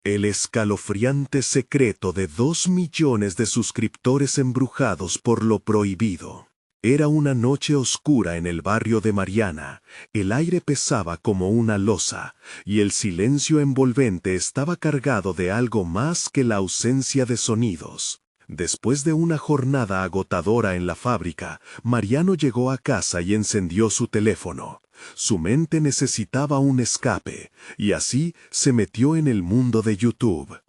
El escalofriante secreto de 2 millones de suscriptores embrujados por lo prohibido. Era una noche oscura en el barrio de Mariana, el aire pesaba como una losa, y el silencio envolvente estaba cargado de algo más que la ausencia de sonidos. Después de una jornada agotadora en la fábrica, Mariano llegó a casa y encendió su teléfono. Su mente necesitaba un escape, y así se metió en el mundo de YouTube.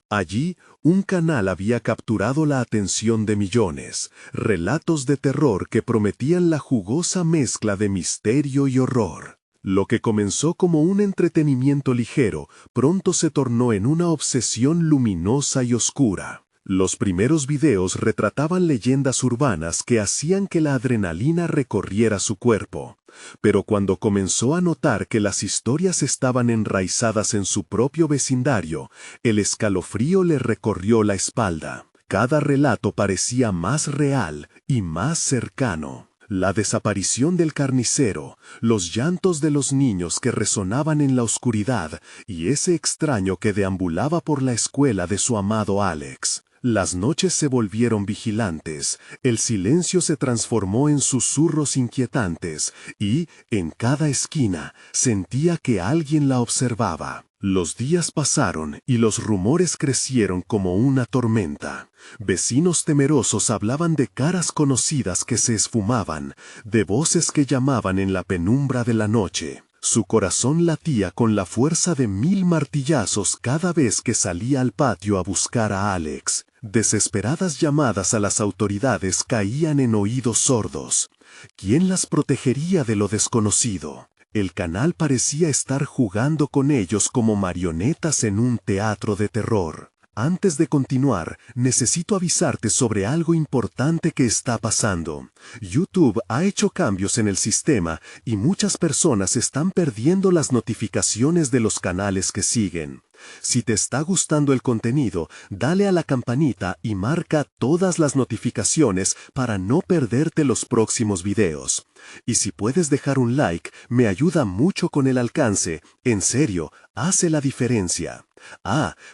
Allí, un canal había capturado la atención de millones, relatos de terror que prometían la jugosa mezcla de misterio y horror. Lo que comenzó como un entretenimiento ligero, pronto se tornó en una obsesión luminosa y oscura. Los primeros videos retrataban leyendas urbanas que hacían que la adrenalina recorriera su cuerpo. Pero cuando comenzó a notar que las historias estaban enraizadas en su propio vecindario, el escalofrío le recorrió la espalda. Cada relato parecía más real y más cercano. La desaparición del carnicero, los llantos de los niños que resonaban en la oscuridad y ese extraño que deambulaba por la escuela de su amado Alex. Las noches se volvieron vigilantes, el silencio se transformó en susurros inquietantes y, en cada esquina, sentía que alguien la observaba. Los días pasaron y los rumores crecieron como una tormenta. Vecinos temerosos hablaban de caras conocidas que se esfumaban, de voces que llamaban en la penumbra de la noche. Su corazón latía con la fuerza de 1000 martillazos cada vez que salía al patio a buscar a Alex. Desesperadas llamadas a las autoridades caían en oídos sordos. ¿Quién las protegería de lo desconocido? El canal parecía estar jugando con ellos como marionetas en un teatro de terror. Antes de continuar, necesito avisarte sobre algo importante que está pasando. YouTube ha hecho cambios en el sistema y muchas personas están perdiendo las notificaciones de los canales que siguen. Si te está gustando el contenido, dale a la campanita y marca todas las notificaciones para no perderte los próximos videos. Y si puedes dejar un like, me ayuda mucho con el alcance. En serio, hace la diferencia.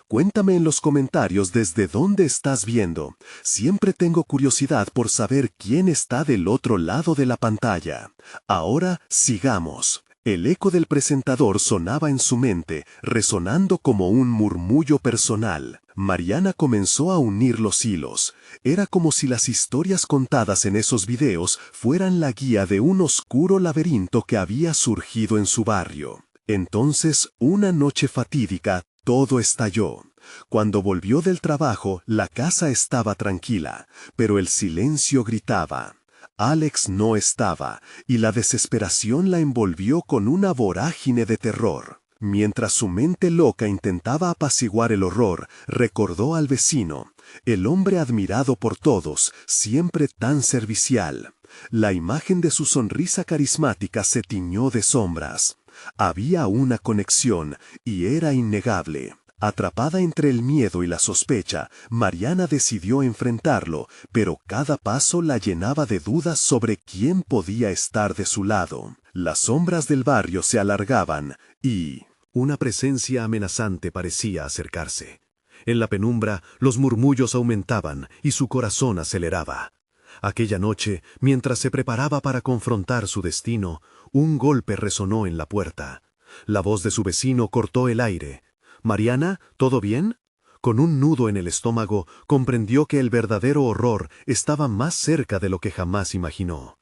Cuéntame en los comentarios desde dónde estás viendo. Siempre tengo curiosidad por saber quién está del otro lado de la pantalla. Ahora, sigamos. El eco del presentador sonaba en su mente, resonando como un murmullo personal. Mariana comenzó a unir los hilos. Era como si las historias contadas en esos videos fueran la guía de un oscuro laberinto que había surgido en su barrio. Entonces, una noche fatídica, todo estalló. Cuando volvió del trabajo, la casa estaba tranquila, pero el silencio gritaba. Alex no estaba, y la desesperación la envolvió con una vorágine de terror. Mientras su mente loca intentaba apaciguar el horror, recordó al vecino, el hombre admirado por todos, siempre tan servicial. La imagen de su sonrisa carismática se tiñó de sombras. Había una conexión, y era innegable. Atrapada entre el miedo y la sospecha, Mariana decidió enfrentarlo, pero cada paso la llenaba de dudas sobre quién podía estar de su lado. Las sombras del barrio se alargaban, y una presencia amenazante parecía acercarse. En la penumbra, los murmullos aumentaban y su corazón aceleraba. Aquella noche, mientras se preparaba para confrontar su destino, un golpe resonó en la puerta. La voz de su vecino cortó el aire. «Mariana, ¿todo bien?» Con un nudo en el estómago, comprendió que el verdadero horror estaba más cerca de lo que jamás imaginó.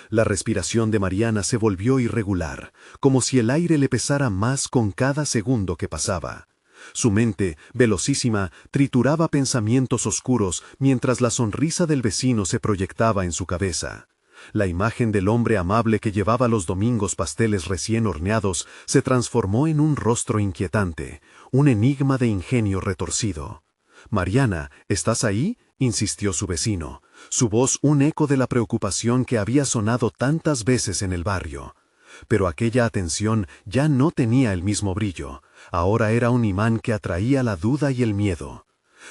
La respiración de Mariana se volvió irregular, como si el aire le pesara más con cada segundo que pasaba. Su mente, velocísima, trituraba pensamientos oscuros mientras la sonrisa del vecino se proyectaba en su cabeza. La imagen del hombre amable que llevaba los domingos pasteles recién horneados se transformó en un rostro inquietante, un enigma de ingenio retorcido. «Mariana, ¿estás ahí?», insistió su vecino, su voz un eco de la preocupación que había sonado tantas veces en el barrio. Pero aquella atención ya no tenía el mismo brillo, ahora era un imán que atraía la duda y el miedo.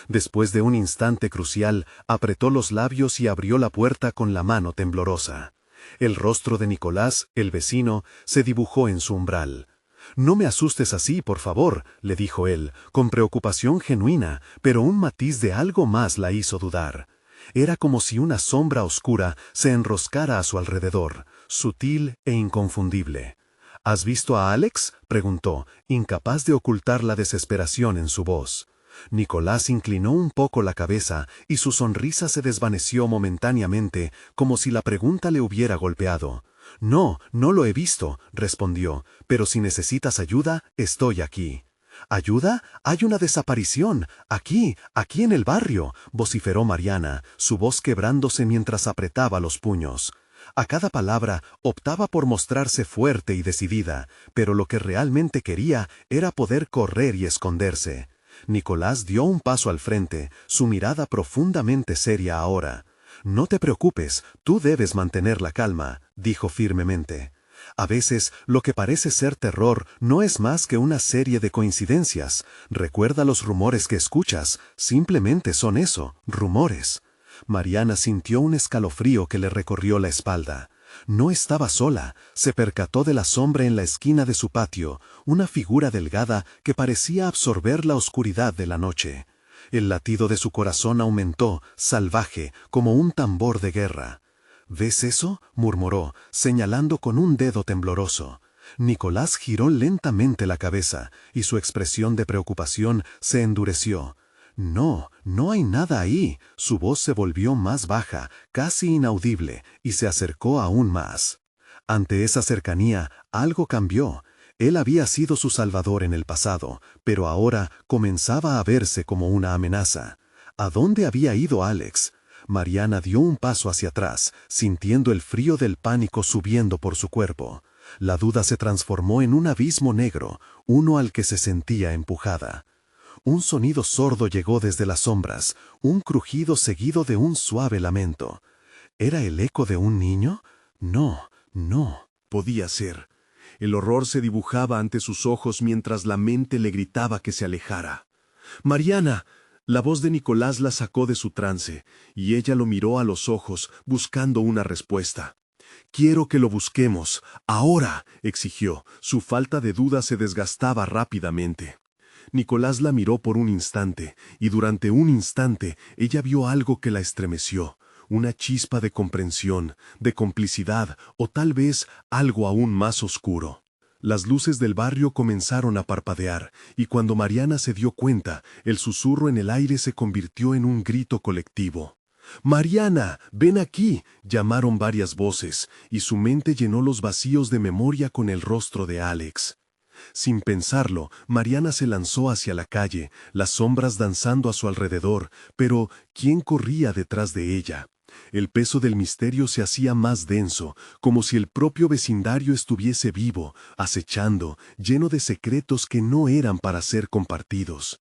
Después de un instante crucial, apretó los labios y abrió la puerta con la mano temblorosa. El rostro de Nicolás, el vecino, se dibujó en su umbral. No me asustes así, por favor, le dijo él, con preocupación genuina, pero un matiz de algo más la hizo dudar. Era como si una sombra oscura se enroscara a su alrededor, sutil e inconfundible. ¿Has visto a Alex?, preguntó, incapaz de ocultar la desesperación en su voz. Nicolás inclinó un poco la cabeza y su sonrisa se desvaneció momentáneamente, como si la pregunta le hubiera golpeado. No, no lo he visto, respondió, pero si necesitas ayuda, estoy aquí. ¿Ayuda? Hay una desaparición. Aquí en el barrio, vociferó Mariana, su voz quebrándose mientras apretaba los puños. A cada palabra optaba por mostrarse fuerte y decidida, pero lo que realmente quería era poder correr y esconderse. Nicolás dio un paso al frente, su mirada profundamente seria ahora. «No te preocupes, tú debes mantener la calma», dijo firmemente. «A veces, lo que parece ser terror no es más que una serie de coincidencias. Recuerda los rumores que escuchas, simplemente son eso, rumores». Mariana sintió un escalofrío que le recorrió la espalda. No estaba sola, se percató de la sombra en la esquina de su patio, una figura delgada que parecía absorber la oscuridad de la noche. El latido de su corazón aumentó, salvaje, como un tambor de guerra. «¿Ves eso?», murmuró, señalando con un dedo tembloroso. Nicolás giró lentamente la cabeza, y su expresión de preocupación se endureció. «No, no hay nada ahí». Su voz se volvió más baja, casi inaudible, y se acercó aún más. Ante esa cercanía, algo cambió. Él había sido su salvador en el pasado, pero ahora comenzaba a verse como una amenaza. ¿A dónde había ido Alex? Mariana dio un paso hacia atrás, sintiendo el frío del pánico subiendo por su cuerpo. La duda se transformó en un abismo negro, uno al que se sentía empujada. Un sonido sordo llegó desde las sombras, un crujido seguido de un suave lamento. ¿Era el eco de un niño? No, no. Podía ser. El horror se dibujaba ante sus ojos mientras la mente le gritaba que se alejara. «Mariana». La voz de Nicolás la sacó de su trance, y ella lo miró a los ojos, buscando una respuesta. «Quiero que lo busquemos, ahora», exigió. Su falta de duda se desgastaba rápidamente. Nicolás la miró por un instante, y durante un instante ella vio algo que la estremeció, una chispa de comprensión, de complicidad, o tal vez algo aún más oscuro. Las luces del barrio comenzaron a parpadear, y cuando Mariana se dio cuenta, el susurro en el aire se convirtió en un grito colectivo. «Mariana, ven aquí», llamaron varias voces, y su mente llenó los vacíos de memoria con el rostro de Alex. Sin pensarlo, Mariana se lanzó hacia la calle, las sombras danzando a su alrededor, pero ¿quién corría detrás de ella? El peso del misterio se hacía más denso, como si el propio vecindario estuviese vivo, acechando, lleno de secretos que no eran para ser compartidos.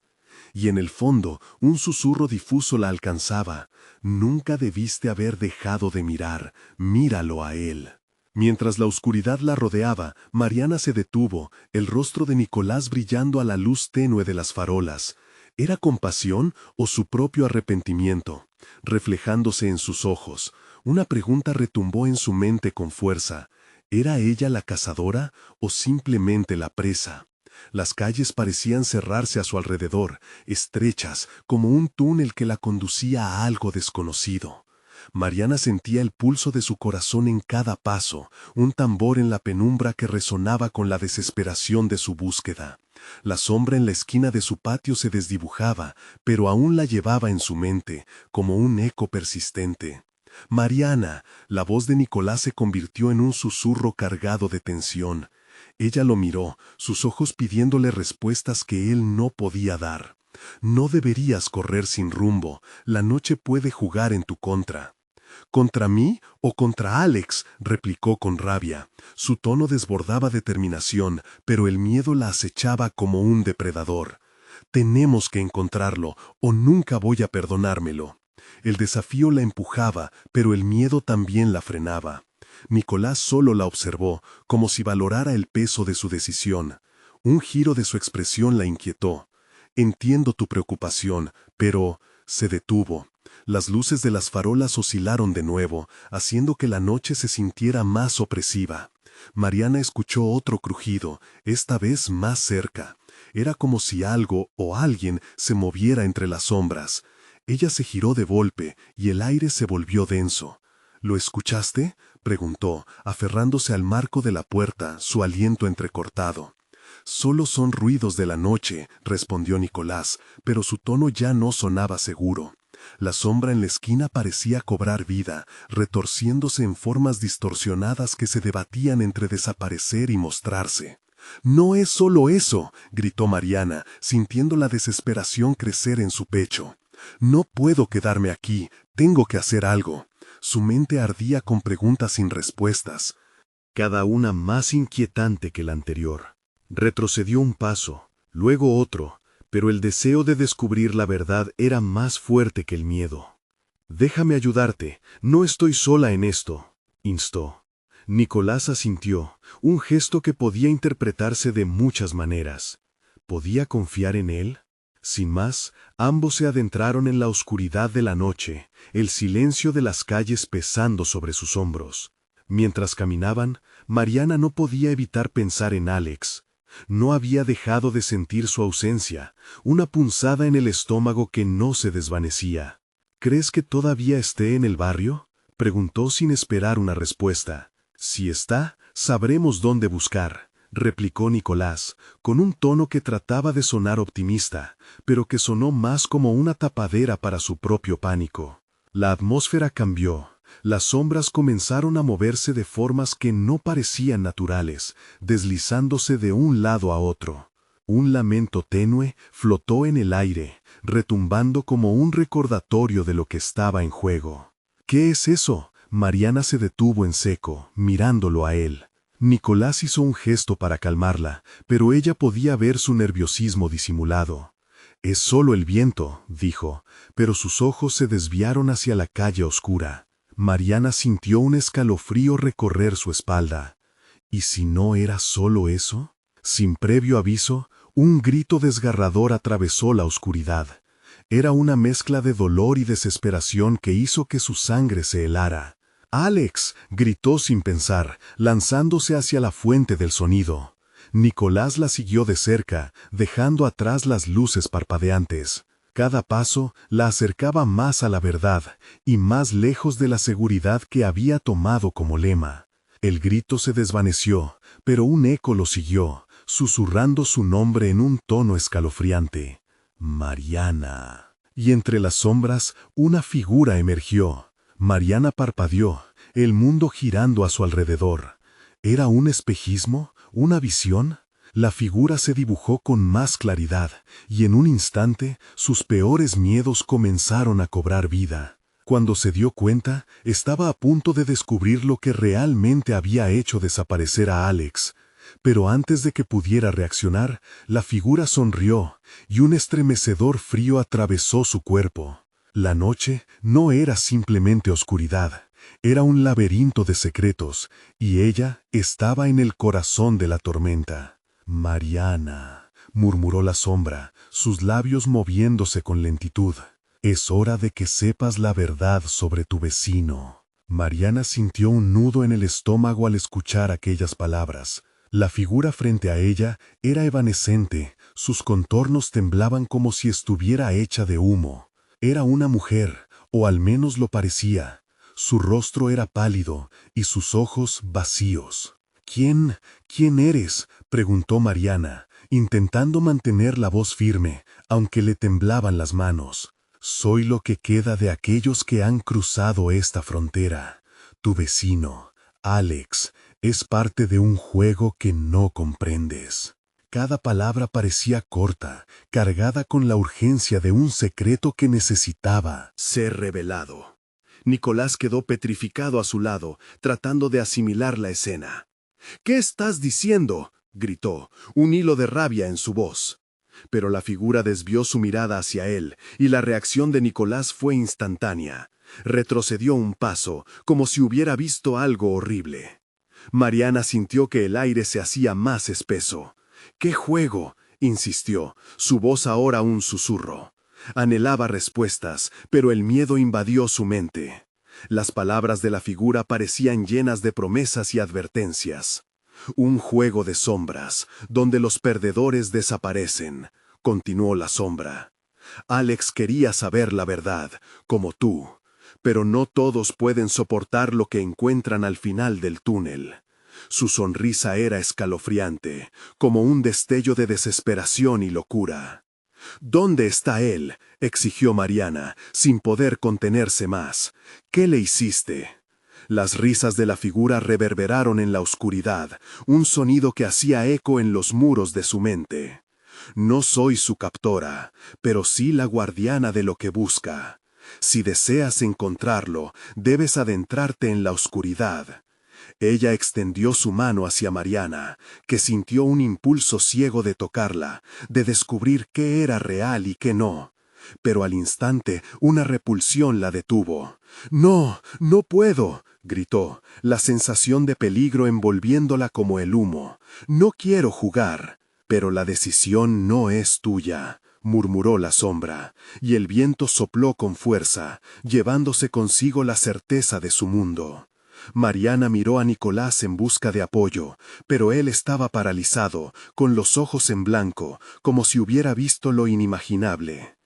Y en el fondo, un susurro difuso la alcanzaba. «Nunca debiste haber dejado de mirar, míralo a él». Mientras la oscuridad la rodeaba, Mariana se detuvo, el rostro de Nicolás brillando a la luz tenue de las farolas. ¿Era compasión o su propio arrepentimiento? Reflejándose en sus ojos, una pregunta retumbó en su mente con fuerza. ¿Era ella la cazadora o simplemente la presa? Las calles parecían cerrarse a su alrededor, estrechas, como un túnel que la conducía a algo desconocido. Mariana sentía el pulso de su corazón en cada paso, un tambor en la penumbra que resonaba con la desesperación de su búsqueda. La sombra en la esquina de su patio se desdibujaba, pero aún la llevaba en su mente, como un eco persistente. «Mariana», la voz de Nicolás se convirtió en un susurro cargado de tensión. Ella lo miró, sus ojos pidiéndole respuestas que él no podía dar. «No deberías correr sin rumbo, la noche puede jugar en tu contra». «¿Contra mí o contra Alex?», replicó con rabia. Su tono desbordaba determinación, pero el miedo la acechaba como un depredador. «Tenemos que encontrarlo, o nunca voy a perdonármelo». El desafío la empujaba, pero el miedo también la frenaba. Nicolás solo la observó, como si valorara el peso de su decisión. Un giro de su expresión la inquietó. «Entiendo tu preocupación, pero…» Se detuvo. Las luces de las farolas oscilaron de nuevo, haciendo que la noche se sintiera más opresiva. Mariana escuchó otro crujido, esta vez más cerca. Era como si algo o alguien se moviera entre las sombras. Ella se giró de golpe y el aire se volvió denso. ¿Lo escuchaste?, preguntó, aferrándose al marco de la puerta, su aliento entrecortado. Solo son ruidos de la noche, respondió Nicolás, pero su tono ya no sonaba seguro. La sombra en la esquina parecía cobrar vida, retorciéndose en formas distorsionadas que se debatían entre desaparecer y mostrarse. «No es solo eso», gritó Mariana, sintiendo la desesperación crecer en su pecho. «No puedo quedarme aquí, tengo que hacer algo». Su mente ardía con preguntas sin respuestas, cada una más inquietante que la anterior. Retrocedió un paso, luego otro, pero el deseo de descubrir la verdad era más fuerte que el miedo. «Déjame ayudarte, no estoy sola en esto», instó. Nicolás asintió, un gesto que podía interpretarse de muchas maneras. ¿Podía confiar en él? Sin más, ambos se adentraron en la oscuridad de la noche, el silencio de las calles pesando sobre sus hombros. Mientras caminaban, Mariana no podía evitar pensar en Alex. No había dejado de sentir su ausencia, una punzada en el estómago que no se desvanecía. «¿Crees que todavía esté en el barrio?», preguntó sin esperar una respuesta. «Si está, sabremos dónde buscar», replicó Nicolás, con un tono que trataba de sonar optimista, pero que sonó más como una tapadera para su propio pánico. La atmósfera cambió. Las sombras comenzaron a moverse de formas que no parecían naturales, deslizándose de un lado a otro. Un lamento tenue flotó en el aire, retumbando como un recordatorio de lo que estaba en juego. «¿Qué es eso?». Mariana se detuvo en seco, mirándolo a él. Nicolás hizo un gesto para calmarla, pero ella podía ver su nerviosismo disimulado. «Es solo el viento», dijo, pero sus ojos se desviaron hacia la calle oscura. Mariana sintió un escalofrío recorrer su espalda. ¿Y si no era solo eso? Sin previo aviso, un grito desgarrador atravesó la oscuridad. Era una mezcla de dolor y desesperación que hizo que su sangre se helara. «¡Alex!», gritó sin pensar, lanzándose hacia la fuente del sonido. Nicolás la siguió de cerca, dejando atrás las luces parpadeantes. Cada paso la acercaba más a la verdad y más lejos de la seguridad que había tomado como lema. El grito se desvaneció, pero un eco lo siguió, susurrando su nombre en un tono escalofriante. «Mariana». Y entre las sombras, una figura emergió. Mariana parpadeó, el mundo girando a su alrededor. ¿Era un espejismo? ¿Una visión? La figura se dibujó con más claridad, y en un instante sus peores miedos comenzaron a cobrar vida. Cuando se dio cuenta, estaba a punto de descubrir lo que realmente había hecho desaparecer a Alex. Pero antes de que pudiera reaccionar, la figura sonrió, y un estremecedor frío atravesó su cuerpo. La noche no era simplemente oscuridad, era un laberinto de secretos, y ella estaba en el corazón de la tormenta. «Mariana», murmuró la sombra, sus labios moviéndose con lentitud. «Es hora de que sepas la verdad sobre tu vecino». Mariana sintió un nudo en el estómago al escuchar aquellas palabras. La figura frente a ella era evanescente, sus contornos temblaban como si estuviera hecha de humo. Era una mujer, o al menos lo parecía. Su rostro era pálido y sus ojos vacíos. «¿Quién eres?», preguntó Mariana, intentando mantener la voz firme, aunque le temblaban las manos. «Soy lo que queda de aquellos que han cruzado esta frontera. Tu vecino, Alex, es parte de un juego que no comprendes». Cada palabra parecía corta, cargada con la urgencia de un secreto que necesitaba ser revelado. Nicolás quedó petrificado a su lado, tratando de asimilar la escena. «¿Qué estás diciendo?», gritó, un hilo de rabia en su voz. Pero la figura desvió su mirada hacia él, y la reacción de Nicolás fue instantánea. Retrocedió un paso, como si hubiera visto algo horrible. Mariana sintió que el aire se hacía más espeso. «¿Qué juego?», insistió, su voz ahora un susurro. Anhelaba respuestas, pero el miedo invadió su mente. Las palabras de la figura parecían llenas de promesas y advertencias. Un juego de sombras, donde los perdedores desaparecen, continuó la sombra. Alex quería saber la verdad, como tú, pero no todos pueden soportar lo que encuentran al final del túnel. Su sonrisa era escalofriante, como un destello de desesperación y locura. ¿Dónde está él?, exigió Mariana, sin poder contenerse más. ¿Qué le hiciste? Las risas de la figura reverberaron en la oscuridad, un sonido que hacía eco en los muros de su mente. No soy su captora, pero sí la guardiana de lo que busca. Si deseas encontrarlo, debes adentrarte en la oscuridad. Ella extendió su mano hacia Mariana, que sintió un impulso ciego de tocarla, de descubrir qué era real y qué no. Pero al instante una repulsión la detuvo. «No, no puedo», gritó, la sensación de peligro envolviéndola como el humo. «No quiero jugar». «Pero la decisión no es tuya», murmuró la sombra, y el viento sopló con fuerza, llevándose consigo la certeza de su mundo. Mariana miró a Nicolás en busca de apoyo, pero él estaba paralizado, con los ojos en blanco, como si hubiera visto lo inimaginable.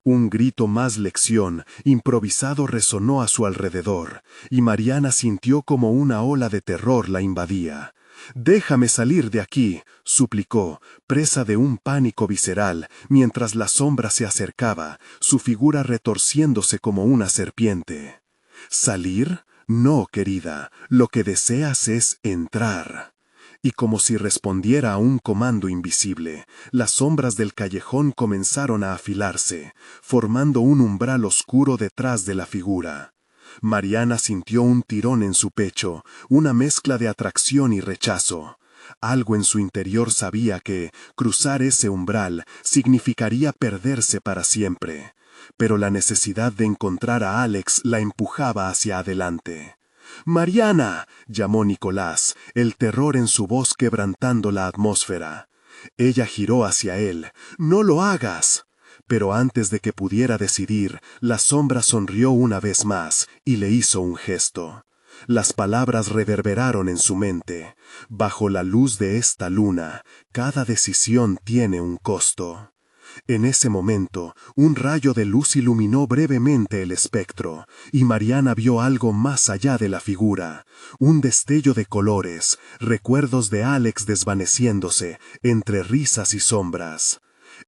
Un grito más lección, improvisado, resonó a su alrededor, y Mariana sintió como una ola de terror la invadía. «Déjame salir de aquí», suplicó, presa de un pánico visceral, mientras la sombra se acercaba, su figura retorciéndose como una serpiente. «¿Salir? No, querida, lo que deseas es entrar». Y como si respondiera a un comando invisible, las sombras del callejón comenzaron a afilarse, formando un umbral oscuro detrás de la figura. Mariana sintió un tirón en su pecho, una mezcla de atracción y rechazo. Algo en su interior sabía que cruzar ese umbral significaría perderse para siempre, pero la necesidad de encontrar a Alex la empujaba hacia adelante. «Mariana», llamó Nicolás, el terror en su voz quebrantando la atmósfera. Ella giró hacia él. «No lo hagas». Pero antes de que pudiera decidir, la sombra sonrió una vez más y le hizo un gesto. Las palabras reverberaron en su mente. «Bajo la luz de esta luna, cada decisión tiene un costo». En ese momento, un rayo de luz iluminó brevemente el espectro, y Mariana vio algo más allá de la figura, un destello de colores, recuerdos de Alex desvaneciéndose entre risas y sombras.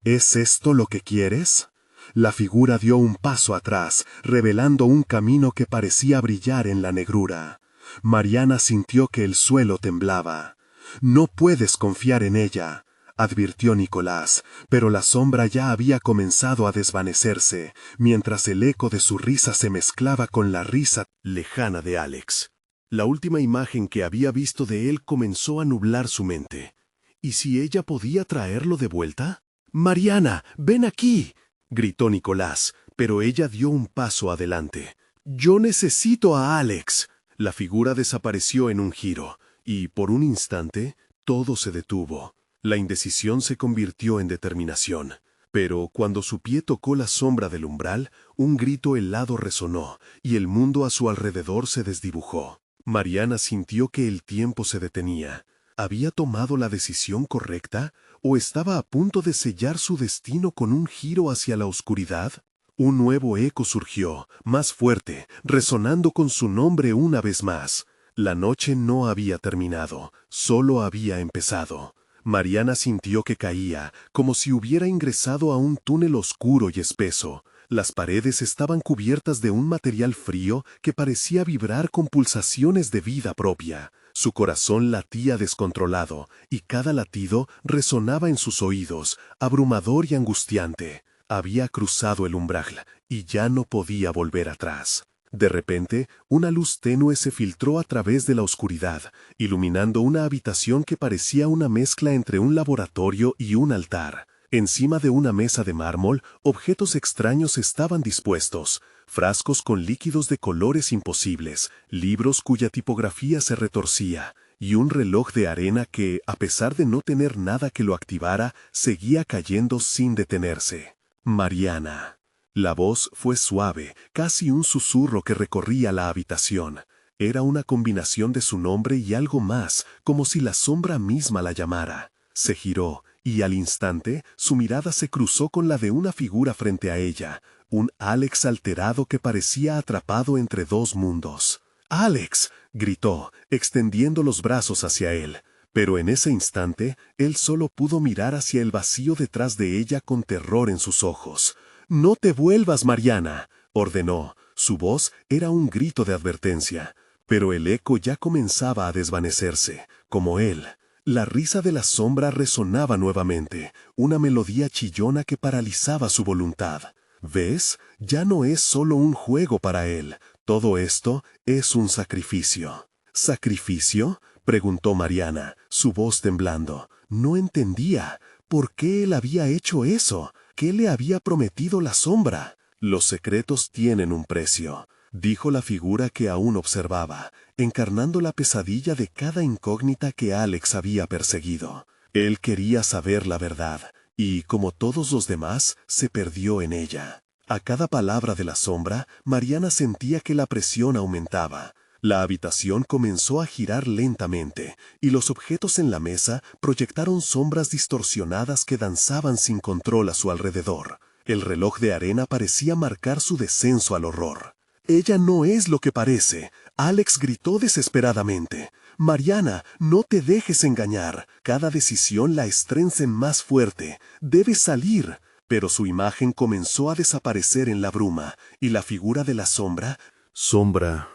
«¿Es esto lo que quieres?». La figura dio un paso atrás, revelando un camino que parecía brillar en la negrura. Mariana sintió que el suelo temblaba. «No puedes confiar en ella», advirtió Nicolás, pero la sombra ya había comenzado a desvanecerse, mientras el eco de su risa se mezclaba con la risa lejana de Alex. La última imagen que había visto de él comenzó a nublar su mente. ¿Y si ella podía traerlo de vuelta? «Mariana, ven aquí», gritó Nicolás, pero ella dio un paso adelante. «Yo necesito a Alex». La figura desapareció en un giro, y por un instante todo se detuvo. La indecisión se convirtió en determinación. Pero cuando su pie tocó la sombra del umbral, un grito helado resonó, y el mundo a su alrededor se desdibujó. Mariana sintió que el tiempo se detenía. ¿Había tomado la decisión correcta, o estaba a punto de sellar su destino con un giro hacia la oscuridad? Un nuevo eco surgió, más fuerte, resonando con su nombre una vez más. La noche no había terminado, solo había empezado. Mariana sintió que caía, como si hubiera ingresado a un túnel oscuro y espeso. Las paredes estaban cubiertas de un material frío que parecía vibrar con pulsaciones de vida propia. Su corazón latía descontrolado, y cada latido resonaba en sus oídos, abrumador y angustiante. Había cruzado el umbral, y ya no podía volver atrás. De repente, una luz tenue se filtró a través de la oscuridad, iluminando una habitación que parecía una mezcla entre un laboratorio y un altar. Encima de una mesa de mármol, objetos extraños estaban dispuestos: frascos con líquidos de colores imposibles, libros cuya tipografía se retorcía, y un reloj de arena que, a pesar de no tener nada que lo activara, seguía cayendo sin detenerse. Mariana. La voz fue suave, casi un susurro que recorría la habitación. Era una combinación de su nombre y algo más, como si la sombra misma la llamara. Se giró, y al instante, su mirada se cruzó con la de una figura frente a ella, un Alex alterado que parecía atrapado entre dos mundos. ¡Alex!, gritó, extendiendo los brazos hacia él. Pero en ese instante, él solo pudo mirar hacia el vacío detrás de ella con terror en sus ojos. «¡No te vuelvas, Mariana!», ordenó. Su voz era un grito de advertencia, pero el eco ya comenzaba a desvanecerse, como él. La risa de la sombra resonaba nuevamente, una melodía chillona que paralizaba su voluntad. ¿Ves? Ya no es solo un juego para él. Todo esto es un sacrificio. ¿Sacrificio?, preguntó Mariana, su voz temblando. No entendía. ¿Por qué él había hecho eso? ¿Qué le había prometido la sombra? Los secretos tienen un precio, dijo la figura que aún observaba, encarnando la pesadilla de cada incógnita que Alex había perseguido. Él quería saber la verdad, y, como todos los demás, se perdió en ella. A cada palabra de la sombra, Mariana sentía que la presión aumentaba. La habitación comenzó a girar lentamente, y los objetos en la mesa proyectaron sombras distorsionadas que danzaban sin control a su alrededor. El reloj de arena parecía marcar su descenso al horror. «Ella no es lo que parece», Alex gritó desesperadamente. «Mariana, no te dejes engañar. Cada decisión la estremece más fuerte. Debes salir». Pero su imagen comenzó a desaparecer en la bruma, y la figura de la sombra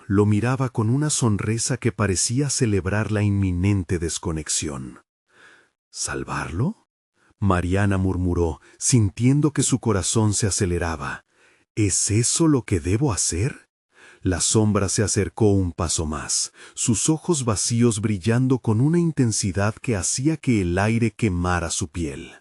lo miraba con una sonrisa que parecía celebrar la inminente desconexión. ¿Salvarlo?, Mariana murmuró, sintiendo que su corazón se aceleraba. ¿Es eso lo que debo hacer? La sombra se acercó un paso más, sus ojos vacíos brillando con una intensidad que hacía que el aire quemara su piel.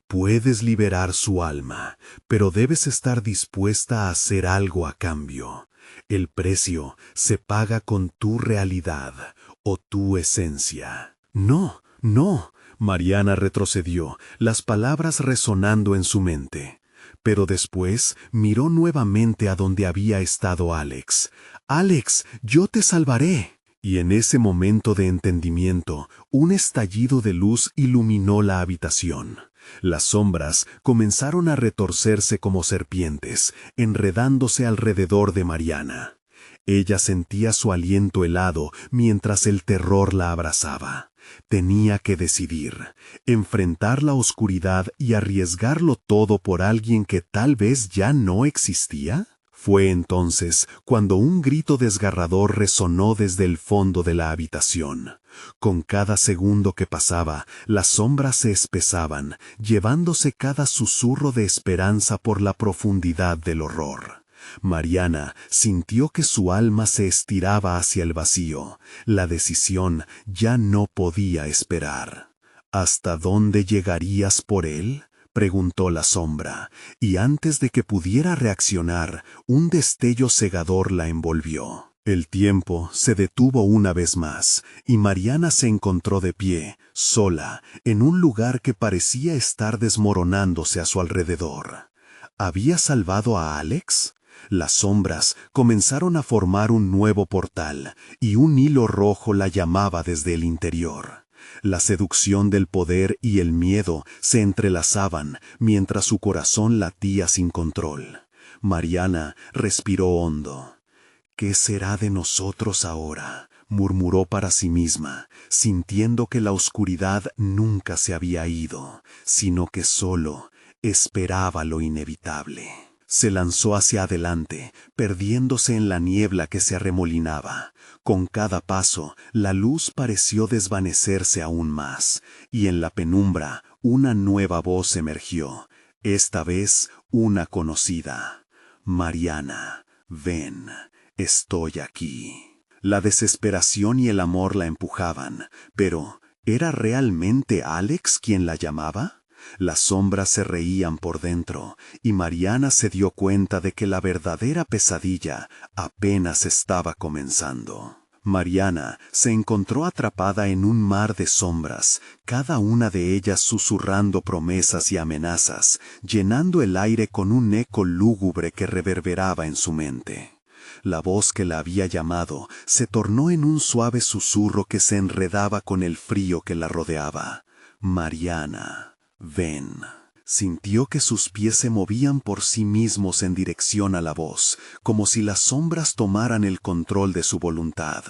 Puedes liberar su alma, pero debes estar dispuesta a hacer algo a cambio. El precio se paga con tu realidad o tu esencia. No, no. Mariana retrocedió, las palabras resonando en su mente. Pero después miró nuevamente a donde había estado Alex. «Alex, yo te salvaré». Y en ese momento de entendimiento, un estallido de luz iluminó la habitación. Las sombras comenzaron a retorcerse como serpientes, enredándose alrededor de Mariana. Ella sentía su aliento helado mientras el terror la abrazaba. Tenía que decidir, enfrentar la oscuridad y arriesgarlo todo por alguien que tal vez ya no existía. Fue entonces cuando un grito desgarrador resonó desde el fondo de la habitación. Con cada segundo que pasaba, las sombras se espesaban, llevándose cada susurro de esperanza por la profundidad del horror. Mariana sintió que su alma se estiraba hacia el vacío. La decisión ya no podía esperar. ¿Hasta dónde llegarías por él?, preguntó la sombra, y antes de que pudiera reaccionar, un destello cegador la envolvió. El tiempo se detuvo una vez más, y Mariana se encontró de pie, sola, en un lugar que parecía estar desmoronándose a su alrededor. ¿Había salvado a Alex? Las sombras comenzaron a formar un nuevo portal, y un hilo rojo la llamaba desde el interior. La seducción del poder y el miedo se entrelazaban mientras su corazón latía sin control. Mariana respiró hondo. «¿Qué será de nosotros ahora?», murmuró para sí misma, sintiendo que la oscuridad nunca se había ido, sino que solo esperaba lo inevitable. Se lanzó hacia adelante, perdiéndose en la niebla que se arremolinaba. Con cada paso, la luz pareció desvanecerse aún más, y en la penumbra una nueva voz emergió, esta vez una conocida. «Mariana, ven, estoy aquí». La desesperación y el amor la empujaban, pero ¿era realmente Alex quien la llamaba? Las sombras se reían por dentro, y Mariana se dio cuenta de que la verdadera pesadilla apenas estaba comenzando. Mariana se encontró atrapada en un mar de sombras, cada una de ellas susurrando promesas y amenazas, llenando el aire con un eco lúgubre que reverberaba en su mente. La voz que la había llamado se tornó en un suave susurro que se enredaba con el frío que la rodeaba. Mariana, ven. Sintió que sus pies se movían por sí mismos en dirección a la voz, como si las sombras tomaran el control de su voluntad.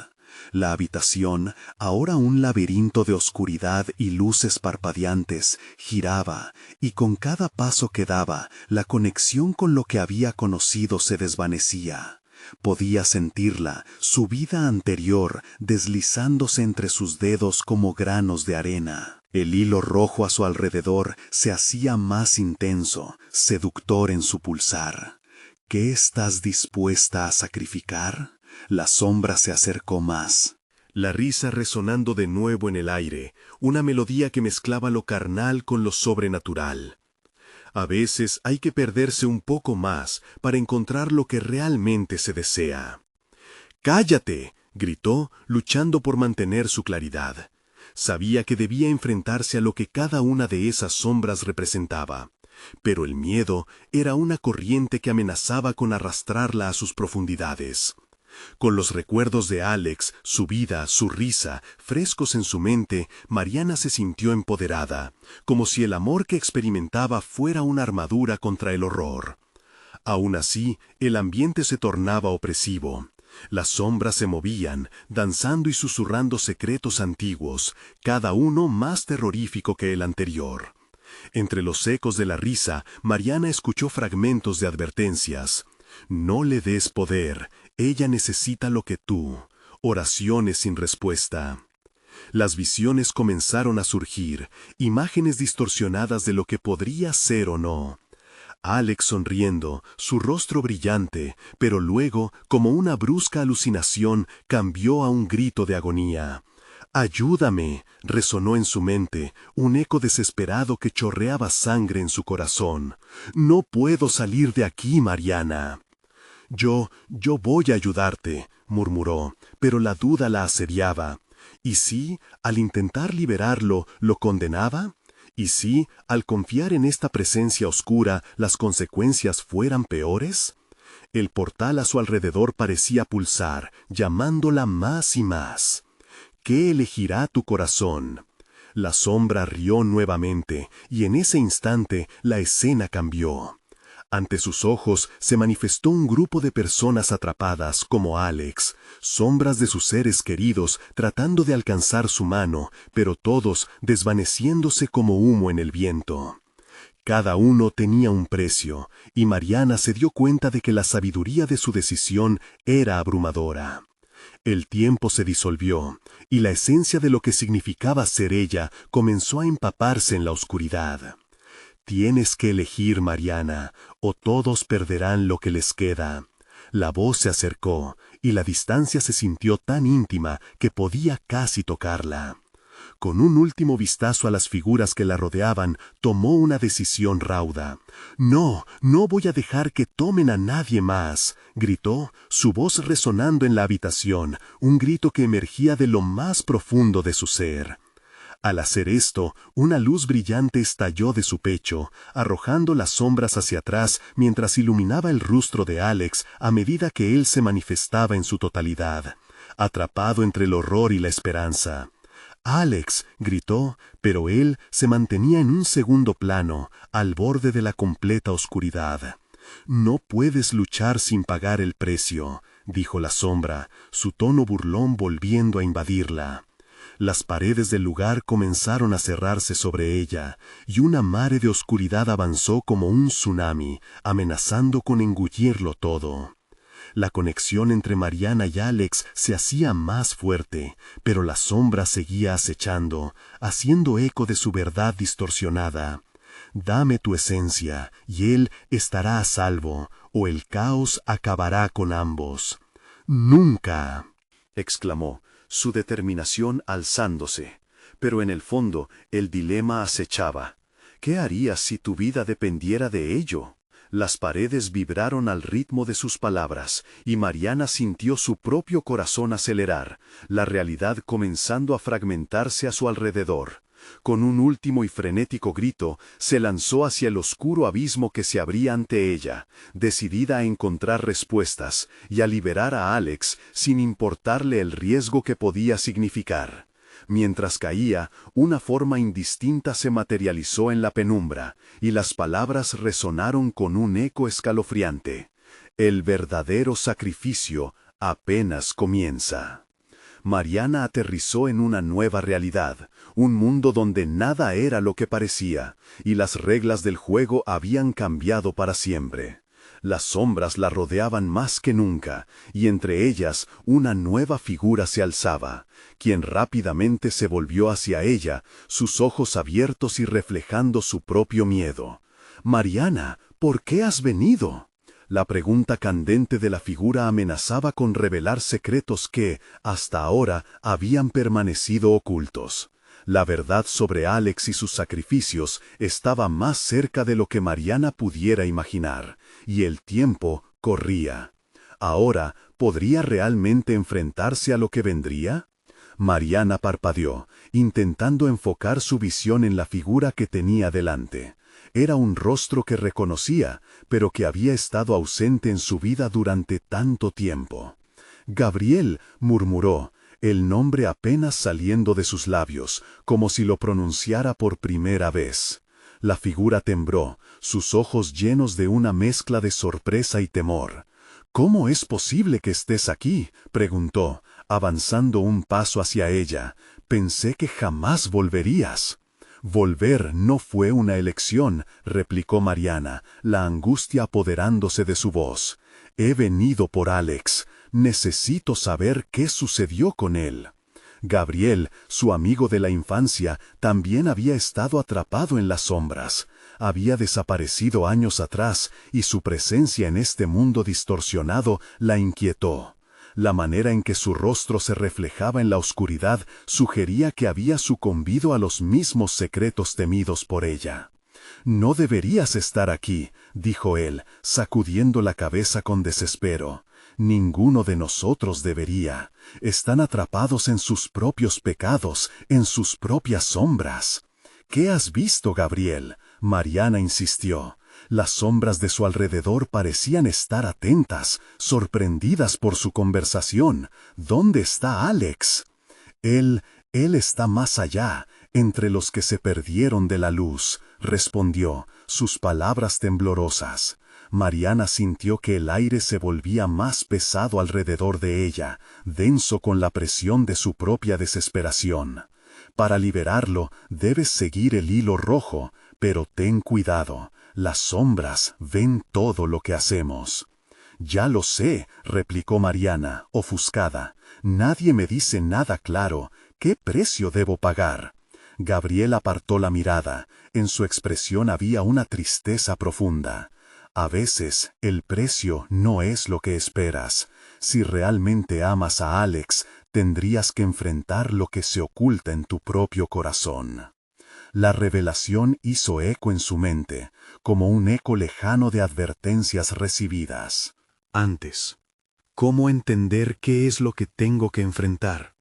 La habitación, ahora un laberinto de oscuridad y luces parpadeantes, giraba, y con cada paso que daba, la conexión con lo que había conocido se desvanecía. Podía sentirla, su vida anterior, deslizándose entre sus dedos como granos de arena. El hilo rojo a su alrededor se hacía más intenso, seductor en su pulsar. ¿Qué estás dispuesta a sacrificar? La sombra se acercó más. La risa resonando de nuevo en el aire, una melodía que mezclaba lo carnal con lo sobrenatural. A veces hay que perderse un poco más para encontrar lo que realmente se desea. ¡Cállate!, gritó, luchando por mantener su claridad. Sabía que debía enfrentarse a lo que cada una de esas sombras representaba, pero el miedo era una corriente que amenazaba con arrastrarla a sus profundidades. Con los recuerdos de Alex, su vida, su risa, frescos en su mente, Mariana se sintió empoderada, como si el amor que experimentaba fuera una armadura contra el horror. Aún así, el ambiente se tornaba opresivo. Las sombras se movían, danzando y susurrando secretos antiguos, cada uno más terrorífico que el anterior. Entre los ecos de la risa, Mariana escuchó fragmentos de advertencias. No le des poder, ella necesita lo que tú. Oraciones sin respuesta. Las visiones comenzaron a surgir, imágenes distorsionadas de lo que podría ser o no. Alex sonriendo, su rostro brillante, pero luego, como una brusca alucinación, cambió a un grito de agonía. «¡Ayúdame!», resonó en su mente, un eco desesperado que chorreaba sangre en su corazón. «No puedo salir de aquí, Mariana». Yo voy a ayudarte», murmuró, pero la duda la asediaba. ¿Y si, al intentar liberarlo, lo condenaba? ¿Y si, al confiar en esta presencia oscura, las consecuencias fueran peores? El portal a su alrededor parecía pulsar, llamándola más y más. ¿Qué elegirá tu corazón? La sombra rió nuevamente, y en ese instante la escena cambió. Ante sus ojos se manifestó un grupo de personas atrapadas, como Alex, sombras de sus seres queridos tratando de alcanzar su mano, pero todos desvaneciéndose como humo en el viento. Cada uno tenía un precio, y Mariana se dio cuenta de que la sabiduría de su decisión era abrumadora. El tiempo se disolvió, y la esencia de lo que significaba ser ella comenzó a empaparse en la oscuridad. Tienes que elegir, Mariana, o todos perderán lo que les queda. La voz se acercó, y la distancia se sintió tan íntima que podía casi tocarla. Con un último vistazo a las figuras que la rodeaban, tomó una decisión rauda. «No, no voy a dejar que tomen a nadie más», gritó, su voz resonando en la habitación, un grito que emergía de lo más profundo de su ser. Al hacer esto, una luz brillante estalló de su pecho, arrojando las sombras hacia atrás mientras iluminaba el rostro de Alex a medida que él se manifestaba en su totalidad, atrapado entre el horror y la esperanza. «¡Alex!», gritó, pero él se mantenía en un segundo plano, al borde de la completa oscuridad. «No puedes luchar sin pagar el precio», dijo la sombra, su tono burlón volviendo a invadirla. Las paredes del lugar comenzaron a cerrarse sobre ella, y una mare de oscuridad avanzó como un tsunami, amenazando con engullirlo todo. La conexión entre Mariana y Alex se hacía más fuerte, pero la sombra seguía acechando, haciendo eco de su verdad distorsionada. «Dame tu esencia, y él estará a salvo, o el caos acabará con ambos». «¡Nunca!», exclamó, su determinación alzándose. Pero en el fondo, el dilema acechaba. ¿Qué harías si tu vida dependiera de ello? Las paredes vibraron al ritmo de sus palabras, y Mariana sintió su propio corazón acelerar, la realidad comenzando a fragmentarse a su alrededor. Con un último y frenético grito, se lanzó hacia el oscuro abismo que se abría ante ella, decidida a encontrar respuestas y a liberar a Alex sin importarle el riesgo que podía significar. Mientras caía, una forma indistinta se materializó en la penumbra, y las palabras resonaron con un eco escalofriante. El verdadero sacrificio apenas comienza. Mariana aterrizó en una nueva realidad, un mundo donde nada era lo que parecía, y las reglas del juego habían cambiado para siempre. Las sombras la rodeaban más que nunca, y entre ellas una nueva figura se alzaba, quien rápidamente se volvió hacia ella, sus ojos abiertos y reflejando su propio miedo. «Mariana, ¿por qué has venido?». La pregunta candente de la figura amenazaba con revelar secretos que, hasta ahora, habían permanecido ocultos. La verdad sobre Alex y sus sacrificios estaba más cerca de lo que Mariana pudiera imaginar, y el tiempo corría. ¿Ahora podría realmente enfrentarse a lo que vendría? Mariana parpadeó, intentando enfocar su visión en la figura que tenía delante. Era un rostro que reconocía, pero que había estado ausente en su vida durante tanto tiempo. «Gabriel», murmuró, el nombre apenas saliendo de sus labios, como si lo pronunciara por primera vez. La figura tembló, sus ojos llenos de una mezcla de sorpresa y temor. «¿Cómo es posible que estés aquí?», preguntó, avanzando un paso hacia ella. «Pensé que jamás volverías». «Volver no fue una elección», replicó Mariana, la angustia apoderándose de su voz. «He venido por Alex. Necesito saber qué sucedió con él». Gabriel, su amigo de la infancia, también había estado atrapado en las sombras. Había desaparecido años atrás, y su presencia en este mundo distorsionado la inquietó. La manera en que su rostro se reflejaba en la oscuridad sugería que había sucumbido a los mismos secretos temidos por ella. «No deberías estar aquí», dijo él, sacudiendo la cabeza con desespero. «Ninguno de nosotros debería. Están atrapados en sus propios pecados, en sus propias sombras». «¿Qué has visto, Gabriel?», Mariana insistió. Las sombras de su alrededor parecían estar atentas, sorprendidas por su conversación. «¿Dónde está Alex?». Él está más allá, entre los que se perdieron de la luz», respondió, sus palabras temblorosas. Mariana sintió que el aire se volvía más pesado alrededor de ella, denso con la presión de su propia desesperación. «Para liberarlo, debes seguir el hilo rojo, pero ten cuidado. Las sombras ven todo lo que hacemos». «Ya lo sé», replicó Mariana, ofuscada. «Nadie me dice nada claro. ¿Qué precio debo pagar?». Gabriel apartó la mirada. En su expresión había una tristeza profunda. «A veces, el precio no es lo que esperas. Si realmente amas a Alex, tendrías que enfrentar lo que se oculta en tu propio corazón». La revelación hizo eco en su mente, como un eco lejano de advertencias recibidas. «Antes, ¿cómo entender qué es lo que tengo que enfrentar?».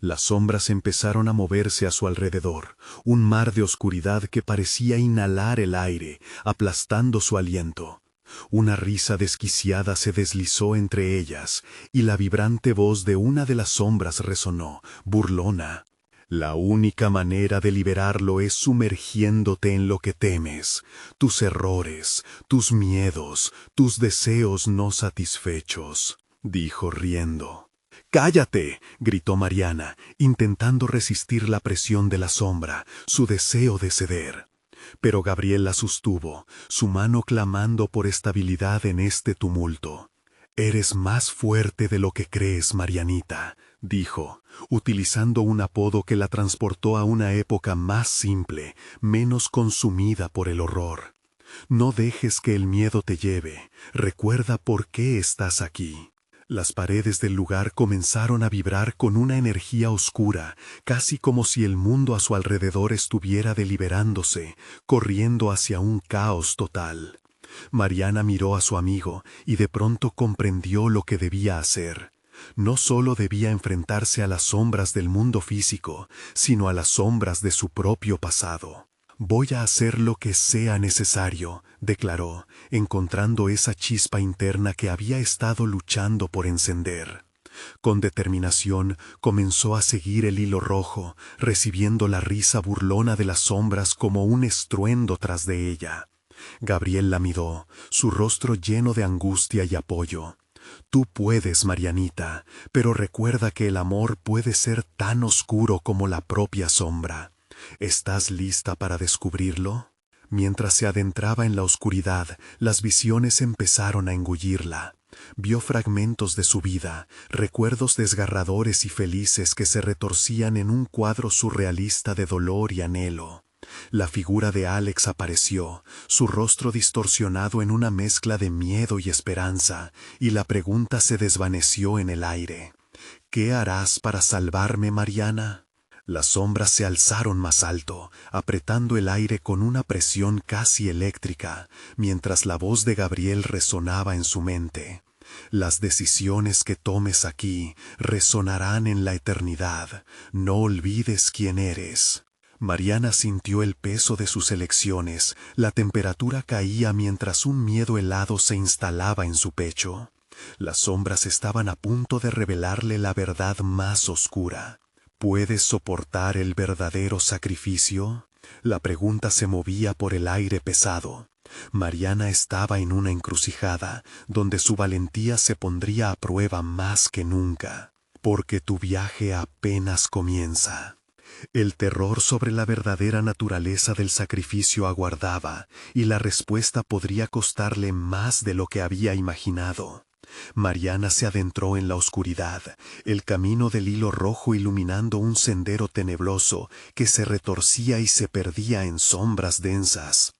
Las sombras empezaron a moverse a su alrededor, un mar de oscuridad que parecía inhalar el aire, aplastando su aliento. Una risa desquiciada se deslizó entre ellas, y la vibrante voz de una de las sombras resonó, burlona. «La única manera de liberarlo es sumergiéndote en lo que temes, tus errores, tus miedos, tus deseos no satisfechos», dijo riendo. «¡Cállate!», gritó Mariana, intentando resistir la presión de la sombra, su deseo de ceder. Pero Gabriel la sostuvo, su mano clamando por estabilidad en este tumulto. «Eres más fuerte de lo que crees, Marianita», dijo, utilizando un apodo que la transportó a una época más simple, menos consumida por el horror. «No dejes que el miedo te lleve. Recuerda por qué estás aquí». Las paredes del lugar comenzaron a vibrar con una energía oscura, casi como si el mundo a su alrededor estuviera deliberándose, corriendo hacia un caos total. Mariana miró a su amigo y de pronto comprendió lo que debía hacer. No solo debía enfrentarse a las sombras del mundo físico, sino a las sombras de su propio pasado. «Voy a hacer lo que sea necesario», declaró, encontrando esa chispa interna que había estado luchando por encender. Con determinación comenzó a seguir el hilo rojo, recibiendo la risa burlona de las sombras como un estruendo tras de ella. Gabriel la miró, su rostro lleno de angustia y apoyo. «Tú puedes, Marianita, pero recuerda que el amor puede ser tan oscuro como la propia sombra. ¿Estás lista para descubrirlo?» Mientras se adentraba en la oscuridad, las visiones empezaron a engullirla. Vio fragmentos de su vida, recuerdos desgarradores y felices que se retorcían en un cuadro surrealista de dolor y anhelo. La figura de Alex apareció, su rostro distorsionado en una mezcla de miedo y esperanza, y la pregunta se desvaneció en el aire. «¿Qué harás para salvarme, Mariana?» Las sombras se alzaron más alto, apretando el aire con una presión casi eléctrica, mientras la voz de Gabriel resonaba en su mente. «Las decisiones que tomes aquí resonarán en la eternidad. No olvides quién eres». Mariana sintió el peso de sus elecciones, la temperatura caía mientras un miedo helado se instalaba en su pecho. Las sombras estaban a punto de revelarle la verdad más oscura. ¿Puedes soportar el verdadero sacrificio? La pregunta se movía por el aire pesado. Mariana estaba en una encrucijada, donde su valentía se pondría a prueba más que nunca, porque tu viaje apenas comienza. El terror sobre la verdadera naturaleza del sacrificio aguardaba, y la respuesta podría costarle más de lo que había imaginado. Mariana se adentró en la oscuridad, el camino del hilo rojo iluminando un sendero tenebroso que se retorcía y se perdía en sombras densas.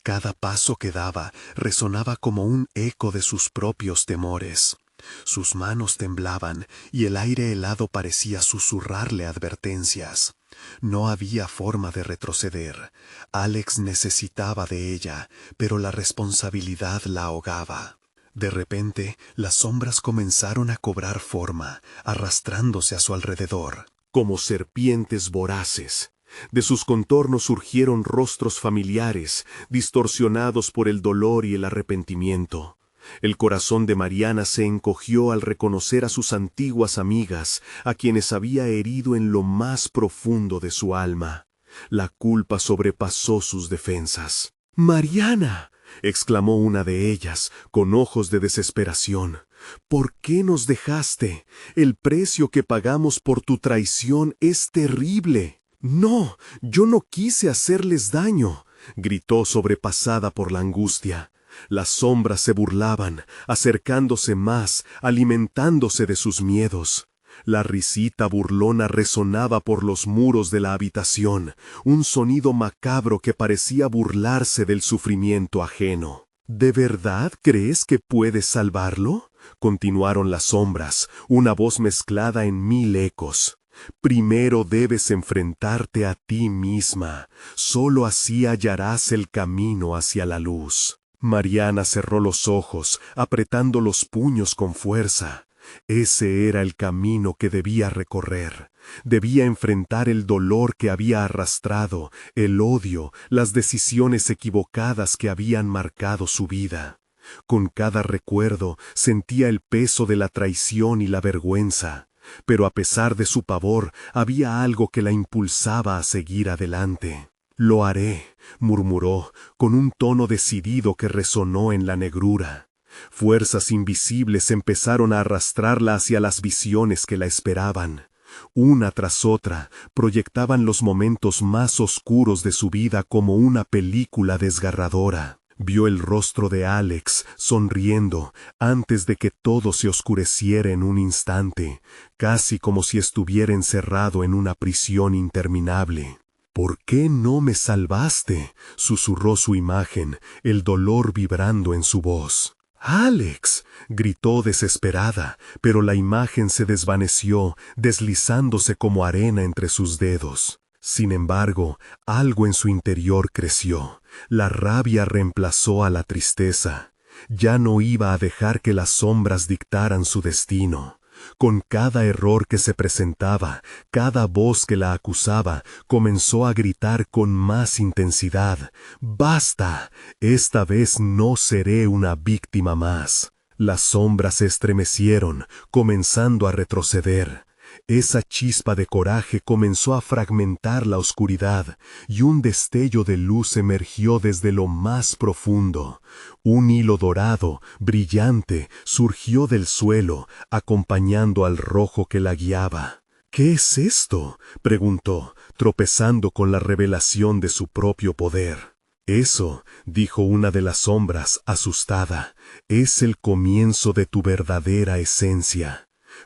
Cada paso que daba resonaba como un eco de sus propios temores. Sus manos temblaban y el aire helado parecía susurrarle advertencias. No había forma de retroceder. Alex necesitaba de ella, pero la responsabilidad la ahogaba. De repente, las sombras comenzaron a cobrar forma, arrastrándose a su alrededor. Como serpientes voraces. De sus contornos surgieron rostros familiares, distorsionados por el dolor y el arrepentimiento. El corazón de Mariana se encogió al reconocer a sus antiguas amigas, a quienes había herido en lo más profundo de su alma. La culpa sobrepasó sus defensas. «¡Mariana!», exclamó una de ellas, con ojos de desesperación. «¿Por qué nos dejaste? El precio que pagamos por tu traición es terrible». «No, yo no quise hacerles daño», gritó sobrepasada por la angustia. Las sombras se burlaban, acercándose más, alimentándose de sus miedos. La risita burlona resonaba por los muros de la habitación, un sonido macabro que parecía burlarse del sufrimiento ajeno. «¿De verdad crees que puedes salvarlo?», continuaron las sombras, una voz mezclada en 1000 ecos. «Primero debes enfrentarte a ti misma, solo así hallarás el camino hacia la luz». Mariana cerró los ojos, apretando los puños con fuerza. Ese era el camino que debía recorrer. Debía enfrentar el dolor que había arrastrado, el odio, las decisiones equivocadas que habían marcado su vida. Con cada recuerdo sentía el peso de la traición y la vergüenza. Pero a pesar de su pavor, había algo que la impulsaba a seguir adelante. «Lo haré», murmuró, con un tono decidido que resonó en la negrura. Fuerzas invisibles empezaron a arrastrarla hacia las visiones que la esperaban. Una tras otra, proyectaban los momentos más oscuros de su vida como una película desgarradora. Vio el rostro de Alex, sonriendo, antes de que todo se oscureciera en un instante, casi como si estuviera encerrado en una prisión interminable. «¿Por qué no me salvaste?», susurró su imagen, el dolor vibrando en su voz. «¡Alex!», gritó desesperada, pero la imagen se desvaneció, deslizándose como arena entre sus dedos. Sin embargo, algo en su interior creció. La rabia reemplazó a la tristeza. Ya no iba a dejar que las sombras dictaran su destino. Con cada error que se presentaba, cada voz que la acusaba, comenzó a gritar con más intensidad: «¡Basta! Esta vez no seré una víctima más». Las sombras se estremecieron, comenzando a retroceder. Esa chispa de coraje comenzó a fragmentar la oscuridad, y un destello de luz emergió desde lo más profundo. Un hilo dorado, brillante, surgió del suelo, acompañando al rojo que la guiaba. «¿Qué es esto?», preguntó, tropezando con la revelación de su propio poder. «Eso», dijo una de las sombras, asustada, «es el comienzo de tu verdadera esencia.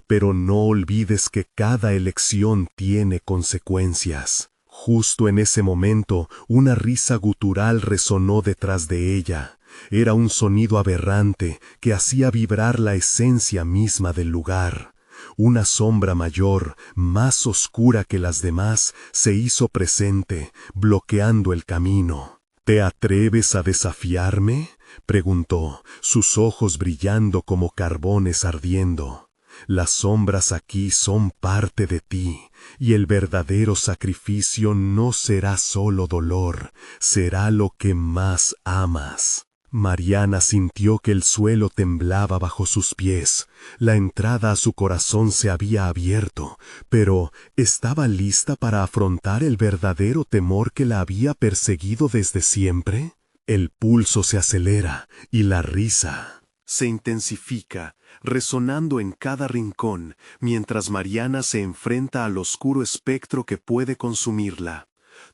Pero no olvides que cada elección tiene consecuencias». Justo en ese momento, una risa gutural resonó detrás de ella. Era un sonido aberrante que hacía vibrar la esencia misma del lugar. Una sombra mayor, más oscura que las demás, se hizo presente, bloqueando el camino. «¿Te atreves a desafiarme?», preguntó, sus ojos brillando como carbones ardiendo. «Las sombras aquí son parte de ti, y el verdadero sacrificio no será solo dolor, será lo que más amas». Mariana sintió que el suelo temblaba bajo sus pies. La entrada a su corazón se había abierto, pero ¿estaba lista para afrontar el verdadero temor que la había perseguido desde siempre? El pulso se acelera y la risa se intensifica, resonando en cada rincón, mientras Mariana se enfrenta al oscuro espectro que puede consumirla.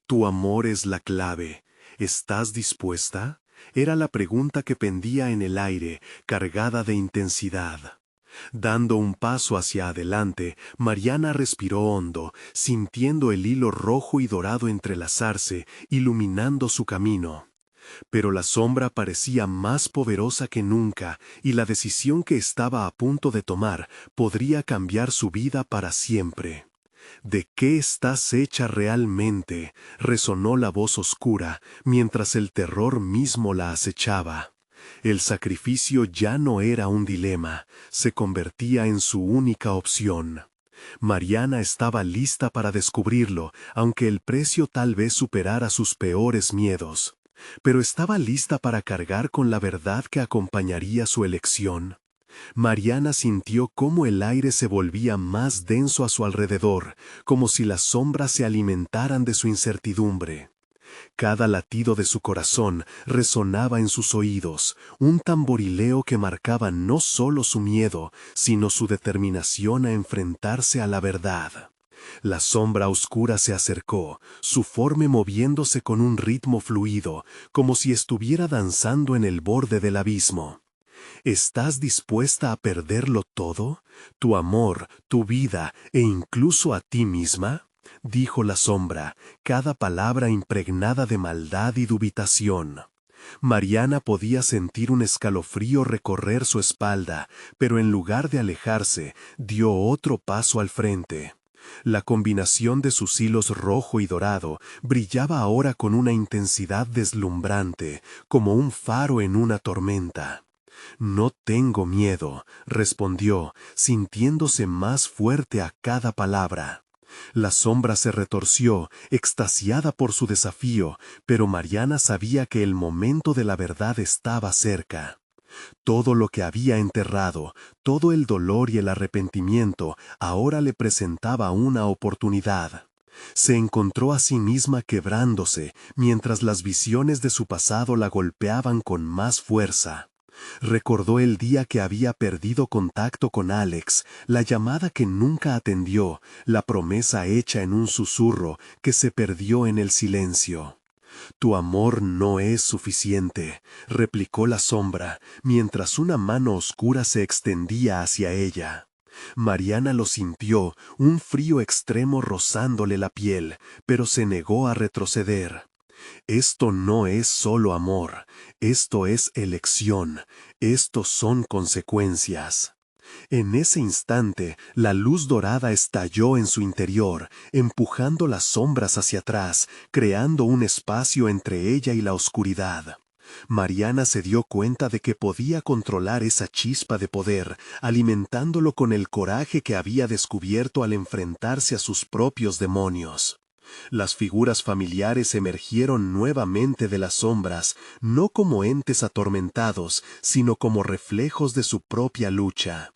«Tu amor es la clave. ¿Estás dispuesta?», era la pregunta que pendía en el aire, cargada de intensidad. Dando un paso hacia adelante, Mariana respiró hondo, sintiendo el hilo rojo y dorado entrelazarse, iluminando su camino. Pero la sombra parecía más poderosa que nunca, y la decisión que estaba a punto de tomar podría cambiar su vida para siempre. «¿De qué estás hecha realmente?», resonó la voz oscura, mientras el terror mismo la acechaba. El sacrificio ya no era un dilema, se convertía en su única opción. Mariana estaba lista para descubrirlo, aunque el precio tal vez superara sus peores miedos. Pero estaba lista para cargar con la verdad que acompañaría su elección. Mariana sintió cómo el aire se volvía más denso a su alrededor, como si las sombras se alimentaran de su incertidumbre. Cada latido de su corazón resonaba en sus oídos, un tamborileo que marcaba no solo su miedo, sino su determinación a enfrentarse a la verdad. La sombra oscura se acercó, su forma moviéndose con un ritmo fluido, como si estuviera danzando en el borde del abismo. «¿Estás dispuesta a perderlo todo? ¿Tu amor, tu vida e incluso a ti misma?», dijo la sombra, cada palabra impregnada de maldad y dubitación. Mariana podía sentir un escalofrío recorrer su espalda, pero en lugar de alejarse, dio otro paso al frente. La combinación de sus hilos rojo y dorado brillaba ahora con una intensidad deslumbrante, como un faro en una tormenta. «No tengo miedo», respondió, sintiéndose más fuerte a cada palabra. La sombra se retorció, extasiada por su desafío, pero Mariana sabía que el momento de la verdad estaba cerca. Todo lo que había enterrado, todo el dolor y el arrepentimiento, ahora le presentaba una oportunidad. Se encontró a sí misma quebrándose, mientras las visiones de su pasado la golpeaban con más fuerza. Recordó el día que había perdido contacto con Alex, la llamada que nunca atendió, la promesa hecha en un susurro que se perdió en el silencio. «Tu amor no es suficiente», replicó la sombra, mientras una mano oscura se extendía hacia ella. Mariana lo sintió, un frío extremo rozándole la piel, pero se negó a retroceder. «Esto no es solo amor, esto es elección, estos son consecuencias». En ese instante, la luz dorada estalló en su interior, empujando las sombras hacia atrás, creando un espacio entre ella y la oscuridad. Mariana se dio cuenta de que podía controlar esa chispa de poder, alimentándolo con el coraje que había descubierto al enfrentarse a sus propios demonios. Las figuras familiares emergieron nuevamente de las sombras, no como entes atormentados, sino como reflejos de su propia lucha.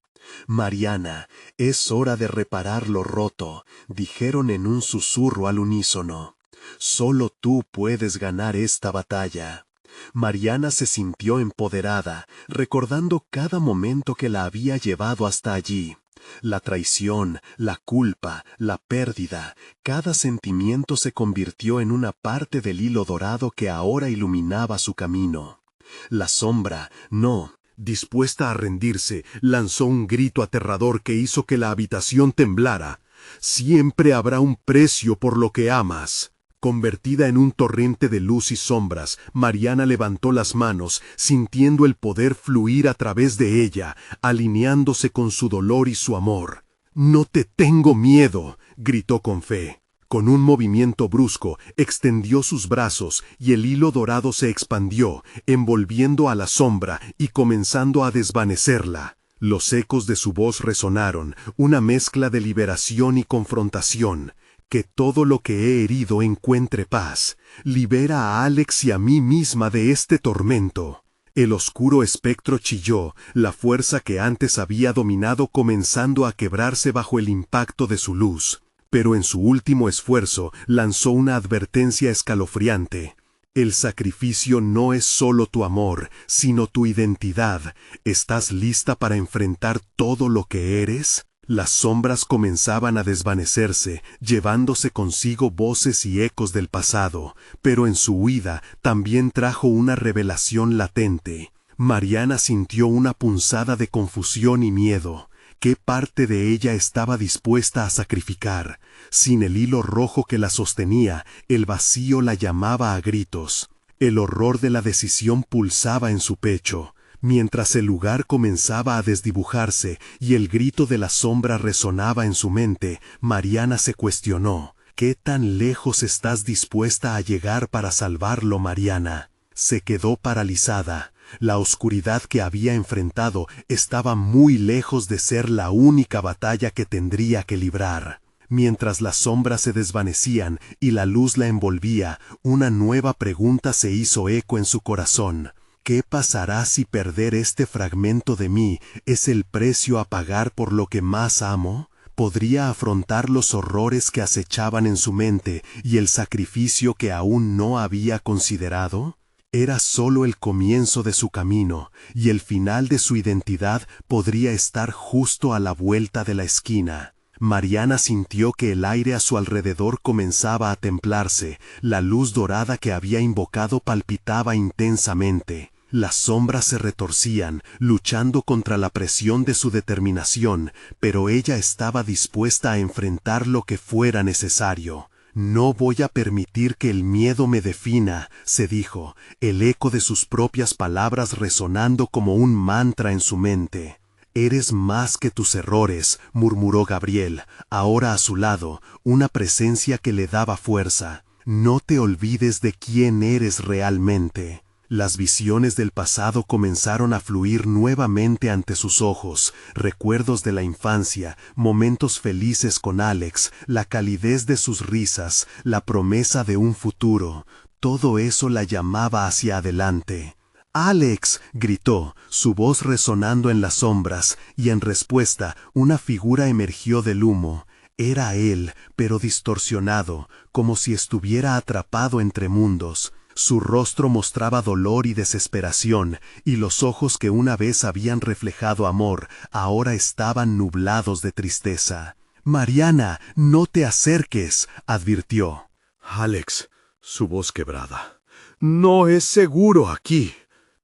«Mariana, es hora de reparar lo roto», dijeron en un susurro al unísono. «Solo tú puedes ganar esta batalla». Mariana se sintió empoderada, recordando cada momento que la había llevado hasta allí. La traición, la culpa, la pérdida, cada sentimiento se convirtió en una parte del hilo dorado que ahora iluminaba su camino. La sombra, no, dispuesta a rendirse, lanzó un grito aterrador que hizo que la habitación temblara. «Siempre habrá un precio por lo que amas». Convertida en un torrente de luz y sombras, Mariana levantó las manos, sintiendo el poder fluir a través de ella, alineándose con su dolor y su amor. «No te tengo miedo», gritó con fe. Con un movimiento brusco, extendió sus brazos y el hilo dorado se expandió, envolviendo a la sombra y comenzando a desvanecerla. Los ecos de su voz resonaron, una mezcla de liberación y confrontación. «Que todo lo que he herido encuentre paz. Libera a Alex y a mí misma de este tormento». El oscuro espectro chilló, la fuerza que antes había dominado comenzando a quebrarse bajo el impacto de su luz. Pero en su último esfuerzo lanzó una advertencia escalofriante. «El sacrificio no es solo tu amor, sino tu identidad. ¿Estás lista para enfrentar todo lo que eres?» Las sombras comenzaban a desvanecerse, llevándose consigo voces y ecos del pasado, pero en su huida también trajo una revelación latente. Mariana sintió una punzada de confusión y miedo. ¿Qué parte de ella estaba dispuesta a sacrificar? Sin el hilo rojo que la sostenía, el vacío la llamaba a gritos. El horror de la decisión pulsaba en su pecho. Mientras el lugar comenzaba a desdibujarse y el grito de la sombra resonaba en su mente, Mariana se cuestionó: «¿Qué tan lejos estás dispuesta a llegar para salvarlo, Mariana?». Se quedó paralizada. La oscuridad que había enfrentado estaba muy lejos de ser la única batalla que tendría que librar. Mientras las sombras se desvanecían y la luz la envolvía, una nueva pregunta se hizo eco en su corazón. ¿Qué pasará si perder este fragmento de mí es el precio a pagar por lo que más amo? ¿Podría afrontar los horrores que acechaban en su mente y el sacrificio que aún no había considerado? Era solo el comienzo de su camino, y el final de su identidad podría estar justo a la vuelta de la esquina. Mariana sintió que el aire a su alrededor comenzaba a templarse, la luz dorada que había invocado palpitaba intensamente. Las sombras se retorcían, luchando contra la presión de su determinación, pero ella estaba dispuesta a enfrentar lo que fuera necesario. «No voy a permitir que el miedo me defina», se dijo, el eco de sus propias palabras resonando como un mantra en su mente. «Eres más que tus errores», murmuró Gabriel, ahora a su lado, una presencia que le daba fuerza. «No te olvides de quién eres realmente». Las visiones del pasado comenzaron a fluir nuevamente ante sus ojos, recuerdos de la infancia, momentos felices con Alex, la calidez de sus risas, la promesa de un futuro. Todo eso la llamaba hacia adelante. «¡Alex!», gritó, su voz resonando en las sombras, y en respuesta una figura emergió del humo. Era él, pero distorsionado, como si estuviera atrapado entre mundos. Su rostro mostraba dolor y desesperación, y los ojos que una vez habían reflejado amor, ahora estaban nublados de tristeza. «Mariana, no te acerques», advirtió. «Alex», su voz quebrada, «no es seguro aquí».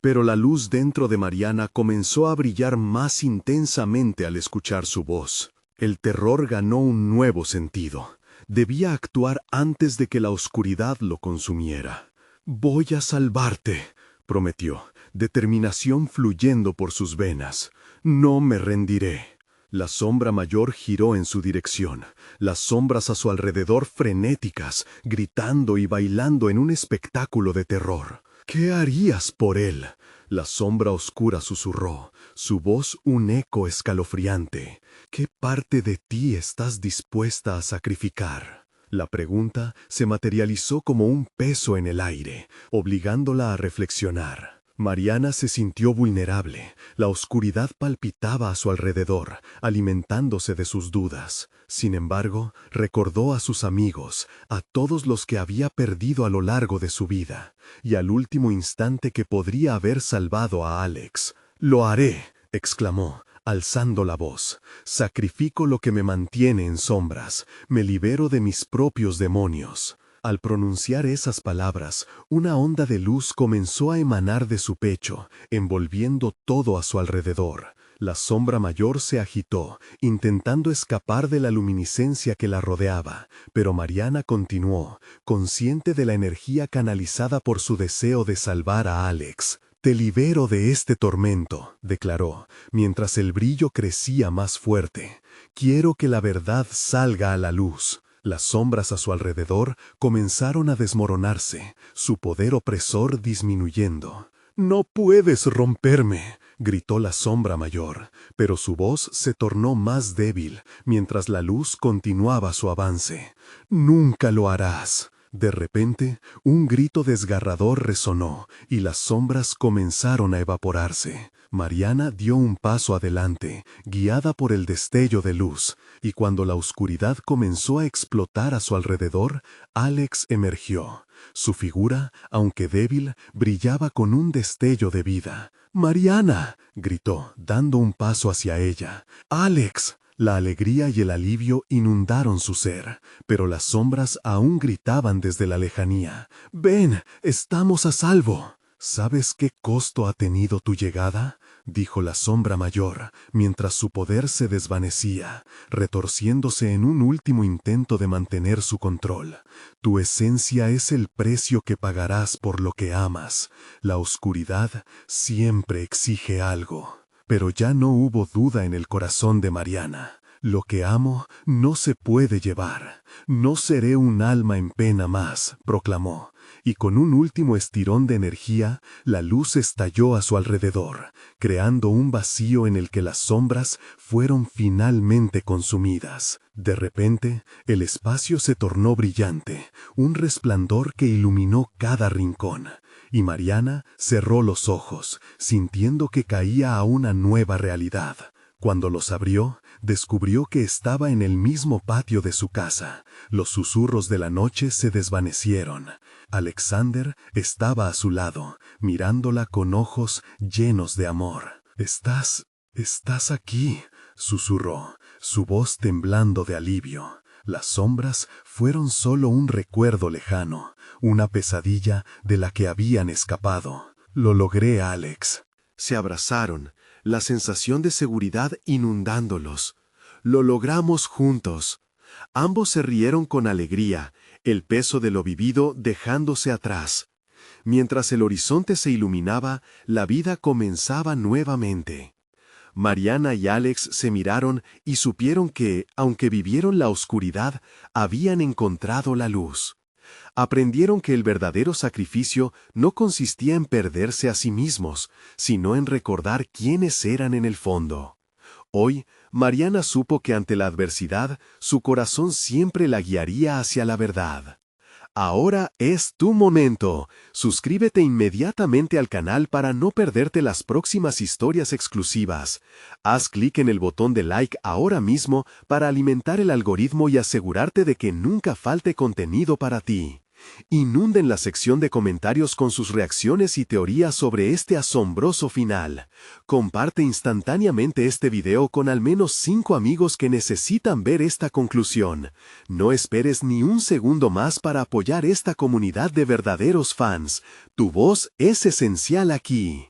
Pero la luz dentro de Mariana comenzó a brillar más intensamente al escuchar su voz. El terror ganó un nuevo sentido. Debía actuar antes de que la oscuridad lo consumiera. «Voy a salvarte», prometió. determinación fluyendo por sus venas. No me rendiré. La sombra mayor giró en su dirección, las sombras a su alrededor frenéticas, gritando y bailando en un espectáculo de terror. ¿Qué harías por él? La sombra oscura susurró, su voz un eco escalofriante. ¿Qué parte de ti estás dispuesta a sacrificar? La pregunta se materializó como un peso en el aire, obligándola a reflexionar. Mariana se sintió vulnerable. La oscuridad palpitaba a su alrededor, alimentándose de sus dudas. Sin embargo, recordó a sus amigos, a todos los que había perdido a lo largo de su vida, y al último instante que podría haber salvado a Alex. «Lo haré», exclamó, alzando la voz. «Sacrifico lo que me mantiene en sombras. Me libero de mis propios demonios». Al pronunciar esas palabras, una onda de luz comenzó a emanar de su pecho, envolviendo todo a su alrededor. La sombra mayor se agitó, intentando escapar de la luminiscencia que la rodeaba, pero Mariana continuó, consciente de la energía canalizada por su deseo de salvar a Alex. «Te libero de este tormento», declaró, mientras el brillo crecía más fuerte. «Quiero que la verdad salga a la luz». Las sombras a su alrededor comenzaron a desmoronarse, su poder opresor disminuyendo. «No puedes romperme», gritó la sombra mayor, pero su voz se tornó más débil mientras la luz continuaba su avance. «Nunca lo harás». De repente, un grito desgarrador resonó y las sombras comenzaron a evaporarse. Mariana dio un paso adelante, guiada por el destello de luz, y cuando la oscuridad comenzó a explotar a su alrededor, Alex emergió. Su figura, aunque débil, brillaba con un destello de vida. «¡Mariana!», gritó, dando un paso hacia ella. «¡Alex!». La alegría y el alivio inundaron su ser, pero las sombras aún gritaban desde la lejanía. «¡Ven! ¡Estamos a salvo!». «¿Sabes qué costo ha tenido tu llegada?», dijo la sombra mayor, mientras su poder se desvanecía, retorciéndose en un último intento de mantener su control. «Tu esencia es el precio que pagarás por lo que amas. La oscuridad siempre exige algo». Pero ya no hubo duda en el corazón de Mariana. «Lo que amo no se puede llevar. No seré un alma en pena más», proclamó, y con un último estirón de energía, la luz estalló a su alrededor, creando un vacío en el que las sombras fueron finalmente consumidas. De repente, el espacio se tornó brillante, un resplandor que iluminó cada rincón. Y Mariana cerró los ojos, sintiendo que caía a una nueva realidad. Cuando los abrió, descubrió que estaba en el mismo patio de su casa. Los susurros de la noche se desvanecieron. Alexander estaba a su lado, mirándola con ojos llenos de amor. «Estás aquí», susurró, su voz temblando de alivio. Las sombras fueron solo un recuerdo lejano, una pesadilla de la que habían escapado. «Lo logré, Alex». Se abrazaron, la sensación de seguridad inundándolos. «Lo logramos juntos». Ambos se rieron con alegría, el peso de lo vivido dejándose atrás. Mientras el horizonte se iluminaba, la vida comenzaba nuevamente. Mariana y Alex se miraron y supieron que, aunque vivieron la oscuridad, habían encontrado la luz. Aprendieron que el verdadero sacrificio no consistía en perderse a sí mismos, sino en recordar quiénes eran en el fondo. Hoy, Mariana supo que ante la adversidad, su corazón siempre la guiaría hacia la verdad. Ahora es tu momento. Suscríbete inmediatamente al canal para no perderte las próximas historias exclusivas. Haz clic en el botón de like ahora mismo para alimentar el algoritmo y asegurarte de que nunca falte contenido para ti. Inunden la sección de comentarios con sus reacciones y teorías sobre este asombroso final. Comparte instantáneamente este video con al menos 5 amigos que necesitan ver esta conclusión. No esperes ni un segundo más para apoyar esta comunidad de verdaderos fans. Tu voz es esencial aquí.